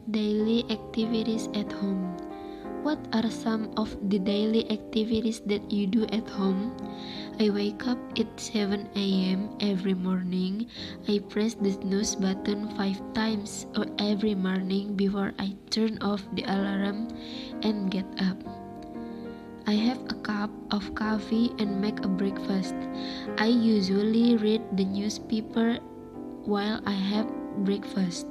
Daily activities at home. What are some of the daily activities that you do at home? I wake up at 7 a.m. every morning. I press the snooze button 5 times every morning before I turn off the alarm and get up. I have a cup of coffee and make a breakfast. I usually read the newspaper while I have breakfast.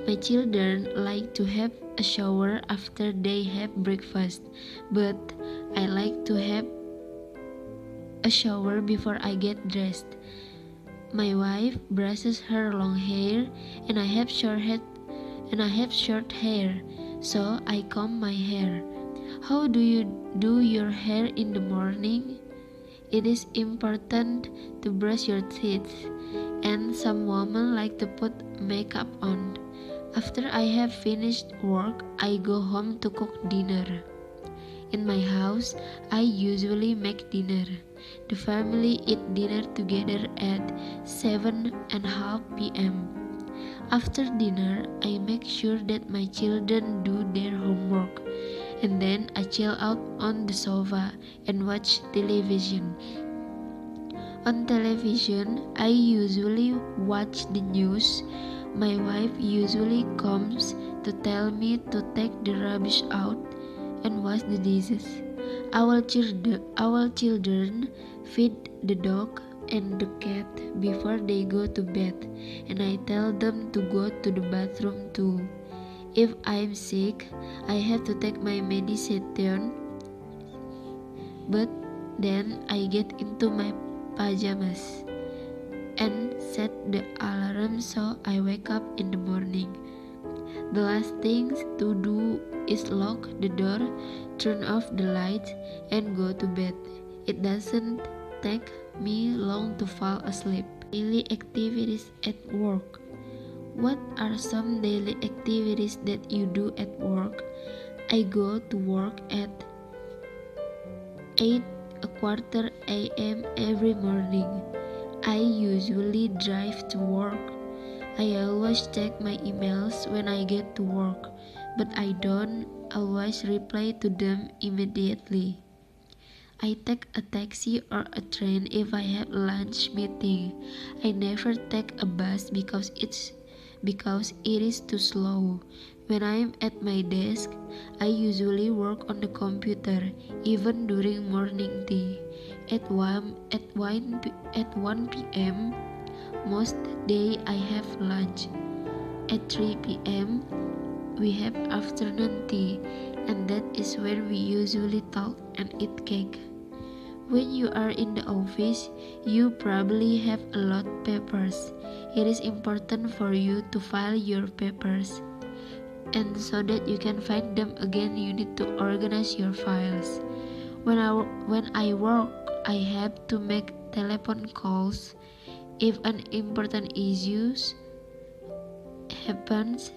My children like to have a shower after they have breakfast, but I like to have a shower before I get dressed. My wife brushes her long hair and I have short hair, so I comb my hair. How do you do your hair in the morning? It is important to brush your teeth, and some women like to put makeup on. After I have finished work, I go home to cook dinner. In my house, I usually make dinner. The family eat dinner together at 7:30 p.m. After dinner, I make sure that my children do their homework, and then I chill out on the sofa and watch television. On television, I usually watch the news. My wife usually comes to tell me to take the rubbish out and wash the dishes. Our children feed the dog and the cat before they go to bed, and I tell them to go to the bathroom too. If I'm sick, I have to take my medication, but then I get into my pajamas and set the alarm so I wake up in the morning. The last thing to do is lock the door, turn off the lights, and go to bed. It doesn't take me long to fall asleep. Daily activities at work. What are some daily activities that you do at work? I go to work at 8:15 a.m. every morning. I usually drive to work. I always check my emails when I get to work, but I don't always reply to them immediately. I take a taxi or a train if I have a lunch meeting. I never take a bus because it is too slow. When I am at my desk, I usually work on the computer, even during morning tea. At 1 p.m., most day I have lunch. At 3 p.m., we have afternoon tea, and that is when we usually talk and eat cake. When you are in the office, you probably have a lot of papers. It is important for you to file your papers, and so that you can find them again, you need to organize your files. When I work, I have to make telephone calls. If an important issue happens,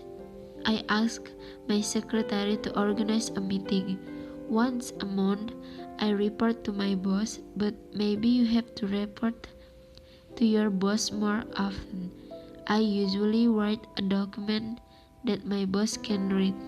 I ask my secretary to organize a meeting. Once a month, I report to my boss, but maybe you have to report to your boss more often. I usually write a document that my boss can read.